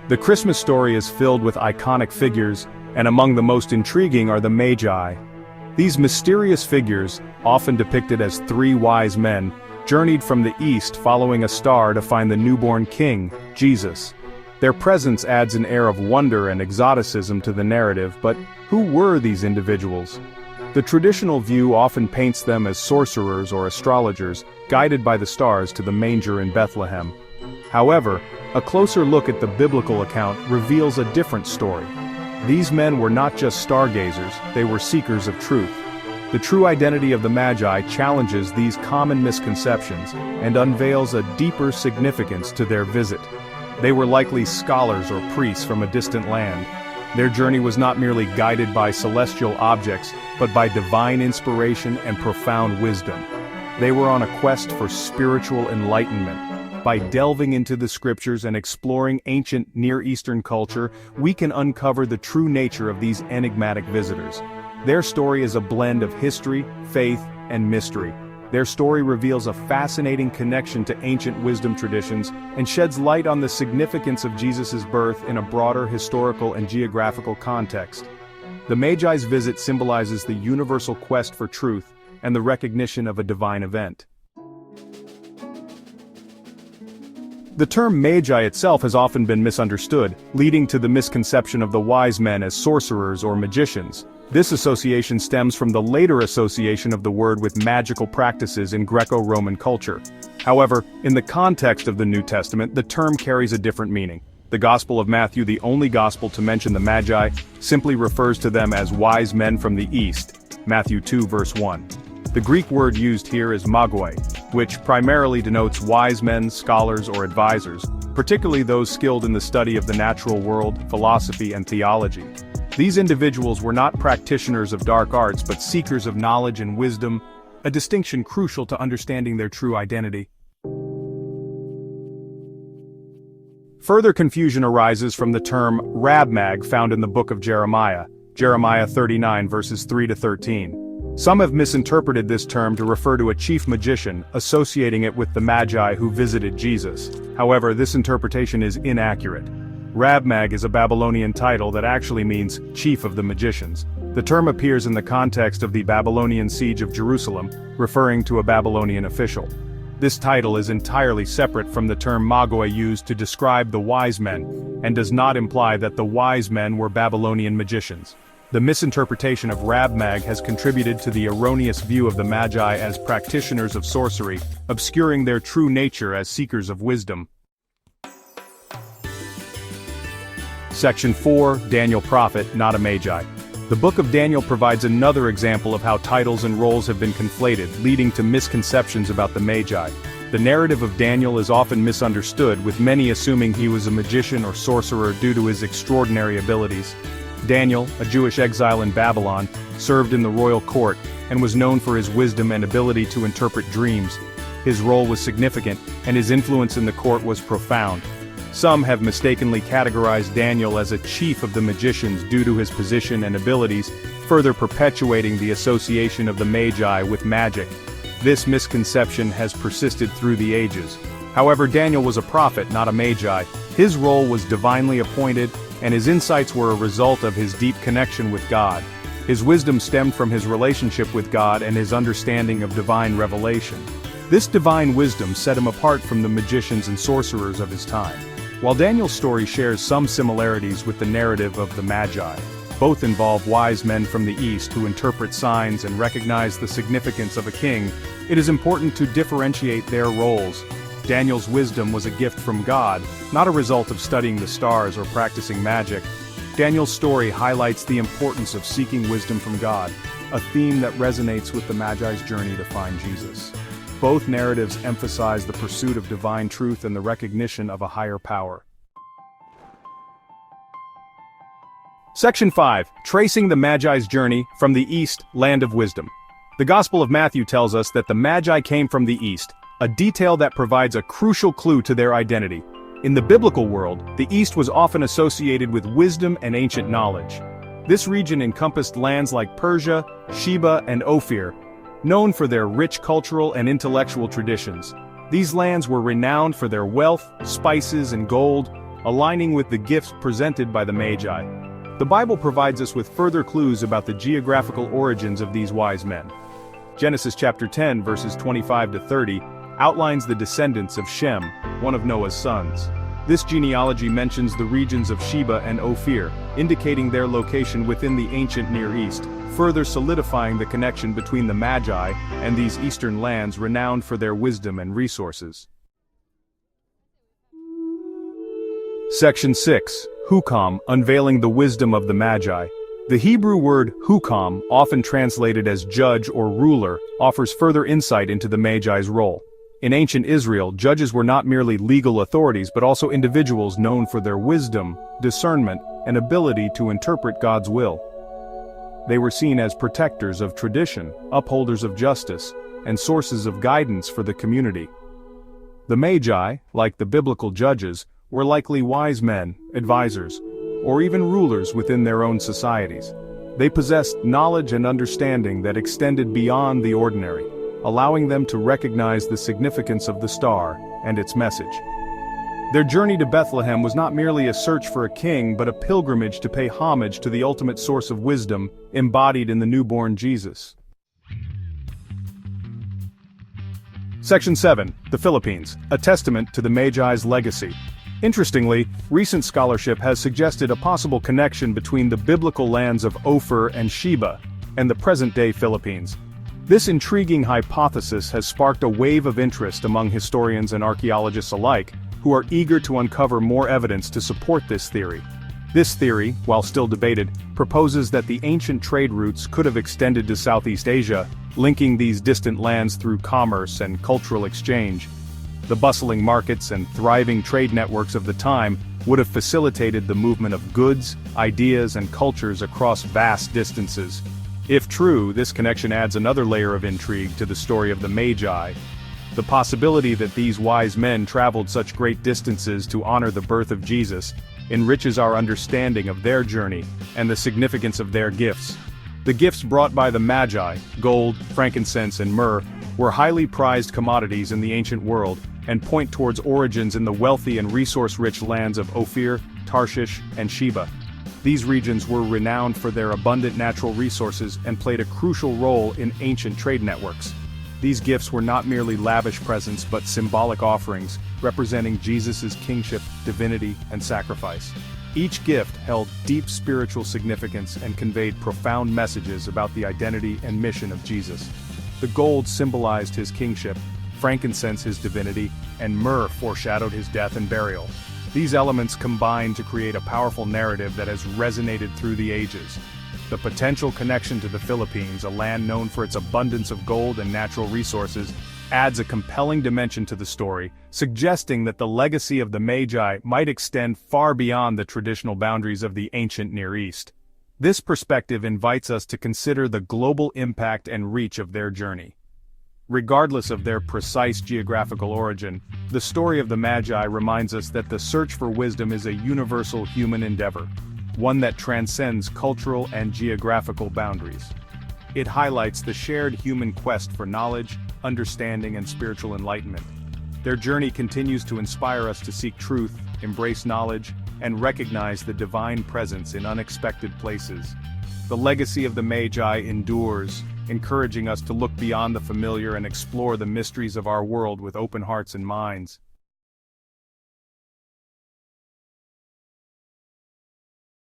The Christmas story is filled with iconic figures, and among the most intriguing are the Magi. These mysterious figures, often depicted as three wise men, journeyed from the east following a star to find the newborn king, Jesus. Their presence adds an air of wonder and exoticism to the narrative, but who were these individuals? The traditional view often paints them as sorcerers or astrologers, guided by the stars to the manger in Bethlehem. However, a closer look at the biblical account reveals a different story. These men were not just stargazers, they were seekers of truth. The true identity of the Magi challenges these common misconceptions and unveils a deeper significance to their visit. They were likely scholars or priests from a distant land. Their journey was not merely guided by celestial objects, but by divine inspiration and profound wisdom. They were on a quest for spiritual enlightenment. By delving into the scriptures and exploring ancient Near Eastern culture, we can uncover the true nature of these enigmatic visitors. Their story is a blend of history, faith, and mystery. Their story reveals a fascinating connection to ancient wisdom traditions and sheds light on the significance of Jesus' birth in a broader historical and geographical context. The Magi's visit symbolizes the universal quest for truth and the recognition of a divine event. The term Magi itself has often been misunderstood, leading to the misconception of the wise men as sorcerers or magicians. This association stems from the later association of the word with magical practices in Greco-Roman culture. However, in the context of the New Testament, the term carries a different meaning. The Gospel of Matthew, the only gospel to mention the Magi, simply refers to them as wise men from the east, Matthew 2 verse 1. The Greek word used here is magoi, which primarily denotes wise men, scholars, or advisors, particularly those skilled in the study of the natural world, philosophy, and theology. These individuals were not practitioners of dark arts but seekers of knowledge and wisdom, a distinction crucial to understanding their true identity. Further confusion arises from the term Rabmag found in the book of Jeremiah, Jeremiah 39 verses 3 to 13. Some have misinterpreted this term to refer to a chief magician, associating it with the Magi who visited Jesus. However, this interpretation is inaccurate. Rabmag is a Babylonian title that actually means chief of the magicians. The term appears in the context of the Babylonian siege of Jerusalem, referring to a Babylonian official. This title is entirely separate from the term magoi used to describe the wise men, and does not imply that the wise men were Babylonian magicians. The misinterpretation of Rabmag has contributed to the erroneous view of the Magi as practitioners of sorcery, obscuring their true nature as seekers of wisdom. Section 4, Daniel Prophet, not a Magi. The book of Daniel provides another example of how titles and roles have been conflated, leading to misconceptions about the Magi. The narrative of Daniel is often misunderstood, with many assuming he was a magician or sorcerer due to his extraordinary abilities. Daniel, a Jewish exile in Babylon, served in the royal court, and was known for his wisdom and ability to interpret dreams. His role was significant, and his influence in the court was profound. Some have mistakenly categorized Daniel as a chief of the magicians due to his position and abilities, further perpetuating the association of the Magi with magic. This misconception has persisted through the ages. However, Daniel was a prophet, not a Magi. His role was divinely appointed, and his insights were a result of his deep connection with God. His wisdom stemmed from his relationship with God and his understanding of divine revelation. This divine wisdom set him apart from the magicians and sorcerers of his time. While Daniel's story shares some similarities with the narrative of the Magi, both involve wise men from the East who interpret signs and recognize the significance of a king, it is important to differentiate their roles. Daniel's wisdom was a gift from God, not a result of studying the stars or practicing magic. Daniel's story highlights the importance of seeking wisdom from God, a theme that resonates with the Magi's journey to find Jesus. Both narratives emphasize the pursuit of divine truth and the recognition of a higher power. Section 5, Tracing the Magi's Journey from the East, Land of Wisdom. The Gospel of Matthew tells us that the Magi came from the East, a detail that provides a crucial clue to their identity. In the biblical world, the East was often associated with wisdom and ancient knowledge. This region encompassed lands like Persia, Sheba, and Ophir, known for their rich cultural and intellectual traditions. These lands were renowned for their wealth, spices, and gold, aligning with the gifts presented by the Magi. The Bible provides us with further clues about the geographical origins of these wise men. Genesis chapter 10 verses 25 to 30 outlines the descendants of Shem, one of Noah's sons. This genealogy mentions the regions of Sheba and Ophir, indicating their location within the ancient Near East, further solidifying the connection between the Magi and these eastern lands renowned for their wisdom and resources. Section 6. HUKOM, Unveiling the Wisdom of the Magi. The Hebrew word HUKOM, often translated as judge or ruler, offers further insight into the Magi's role. In ancient Israel, judges were not merely legal authorities but also individuals known for their wisdom, discernment, and ability to interpret God's will. They were seen as protectors of tradition, upholders of justice, and sources of guidance for the community. The Magi, like the biblical judges, were likely wise men, advisors, or even rulers within their own societies. They possessed knowledge and understanding that extended beyond the ordinary, allowing them to recognize the significance of the star and its message. Their journey to Bethlehem was not merely a search for a king but a pilgrimage to pay homage to the ultimate source of wisdom embodied in the newborn Jesus. Section 7. The Philippines, a testament to the Magi's legacy. Interestingly, recent scholarship has suggested a possible connection between the biblical lands of Ophir and Sheba and the present-day Philippines. This intriguing hypothesis has sparked a wave of interest among historians and archaeologists alike, who are eager to uncover more evidence to support this theory. This theory, while still debated, proposes that the ancient trade routes could have extended to Southeast Asia, linking these distant lands through commerce and cultural exchange. The bustling markets and thriving trade networks of the time would have facilitated the movement of goods, ideas, and cultures across vast distances. If true, this connection adds another layer of intrigue to the story of the Magi. The possibility that these wise men traveled such great distances to honor the birth of Jesus enriches our understanding of their journey and the significance of their gifts. The gifts brought by the Magi, gold, frankincense, and myrrh, were highly prized commodities in the ancient world and point towards origins in the wealthy and resource-rich lands of Ophir, Tarshish, and Sheba. These regions were renowned for their abundant natural resources and played a crucial role in ancient trade networks. These gifts were not merely lavish presents but symbolic offerings, representing Jesus' kingship, divinity, and sacrifice. Each gift held deep spiritual significance and conveyed profound messages about the identity and mission of Jesus. The gold symbolized his kingship, frankincense his divinity, and myrrh foreshadowed his death and burial. These elements combined to create a powerful narrative that has resonated through the ages. The potential connection to the Philippines, a land known for its abundance of gold and natural resources, adds a compelling dimension to the story, suggesting that the legacy of the Magi might extend far beyond the traditional boundaries of the ancient Near East. This perspective invites us to consider the global impact and reach of their journey. Regardless of their precise geographical origin, the story of the Magi reminds us that the search for wisdom is a universal human endeavor, one that transcends cultural and geographical boundaries. It highlights the shared human quest for knowledge, understanding, and spiritual enlightenment. Their journey continues to inspire us to seek truth, embrace knowledge, and recognize the divine presence in unexpected places. The legacy of the Magi endures, encouraging us to look beyond the familiar and explore the mysteries of our world with open hearts and minds.